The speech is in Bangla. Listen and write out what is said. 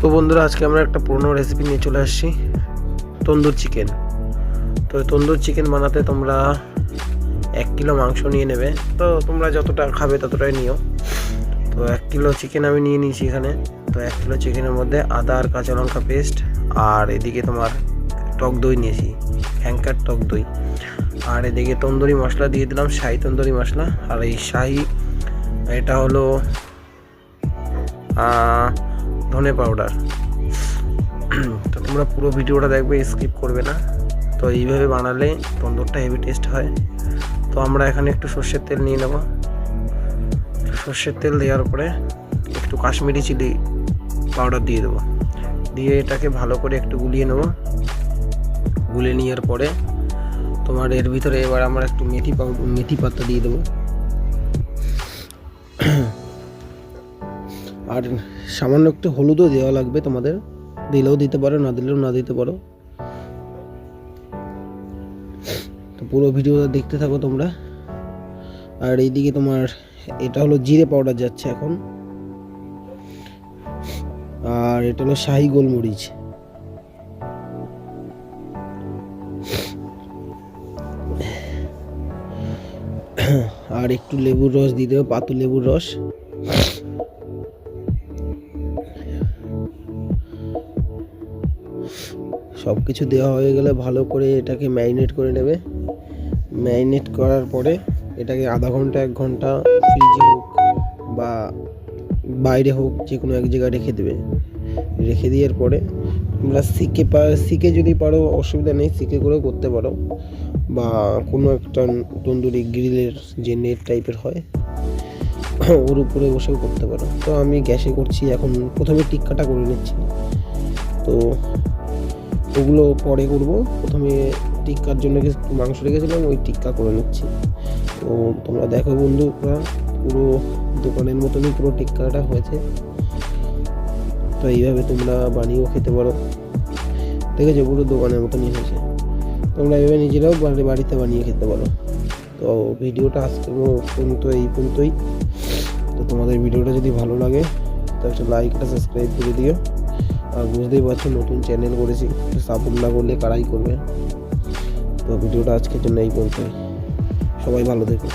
তো বন্ধুরা, আজকে আমরা একটা পুরনো রেসিপি নিয়ে চলে আসছি, তন্দুর চিকেন। তো তন্দুর চিকেন বানাতে তোমরা 1 কিলো মাংস নিয়ে নেবে। তো তোমরা যতটা খাবে ততটাই নিও। তো 1 কিলো চিকেন আমি নিয়ে নিয়েছি এখানে। তো 1 কিলো চিকেনের মধ্যে আদা আর কাঁচা লঙ্কা পেস্ট, আর এদিকে তোমার টক দই নিয়েছি, হ্যাঙ্কার টক দই। আর এদিকে তন্দুরি মশলা দিয়ে দিলাম, শাহি তন্দুরি মশলা। আর এই শাহি, এটা হলো ধনে পাউডার। তো তোমরা পুরো ভিডিওটা দেখবে, স্কিপ করবে না। তো এইভাবে বানালে তন্দুরটা হেভি টেস্ট হয়। তো আমরা এখানে একটু সর্ষের তেল নিয়ে নেব। সর্ষের তেল দেওয়ার পরে একটু কাশ্মীরি চিলি পাউডার দিয়ে দেবো, দিয়ে এটাকে ভালো করে একটু গুলিয়ে নেব। গুলে নেওয়ার পরে তোমার এর ভিতরে এবার আমরা একটু মেথি পাতা দিয়ে দেবো, আর সামান্য একটু হলুদও দেওয়া লাগবে। তোমাদের দিলেও দিতে পারো, না দিলেও না দিতে পারো। তো পুরো ভিডিওটা দেখতে থাকো তোমরা। আর এইদিকে তোমার এটা হলো জিরে পাউডার যাচ্ছে এখন, আর এটা হলো শাহি গোলমরিচ। আর একটু লেবুর রস দিয়ে দেবো, পাতু লেবুর রস। সব কিছু দেওয়া হয়ে গেলে ভালো করে এটাকে ম্যারিনেট করে নেবে। ম্যারিনেট করার পরে এটাকে আধা ঘন্টা 1 ঘন্টা ফ্রিজে হোক বা বাইরে হোক, যে কোনো এক জায়গায় রেখে দেবে। রেখে দেওয়ার পরে তোমরা শিকে যদি পারো অসুবিধা নেই, শিকে করেও করতে পারো, বা কোনো একটা তন্দুরি গ্রিলের যে নেট টাইপের হয় ওর উপরে বসেও করতে পারো। তো আমি গ্যাসে করছি এখন। প্রথমে টিক্কাটা করে নিচ্ছি, তো ওগুলো পরে করব। প্রথমে টিক্কার জন্য মাংস রেখেছিলাম, ওই টিক্কা করে নিচ্ছি। তো তোমরা দেখো বন্ধুরা, পুরো দোকানের মতনই পুরো টিক্কাটা হয়েছে। তো এইভাবে তোমরা বানিয়েও খেতে পারো। দেখেছো, পুরো দোকানের মতনই হয়েছে। তোমরা এইভাবে নিজেরাও বাড়িতে বানিয়ে খেতে পারো। তো ভিডিওটা আজকে এই পর্যন্তই। তো তোমাদের ভিডিওটা যদি ভালো লাগে তো একটা লাইক আর সাবস্ক্রাইব করে দিও। আর বুঝতেই পারছো, নতুন চ্যানেল করেছি, সাপোর্ট না করলে কারাই করবে। তো ভিডিওটা আজকের জন্য এই পর্যন্তই। সবাই ভালো থেকো।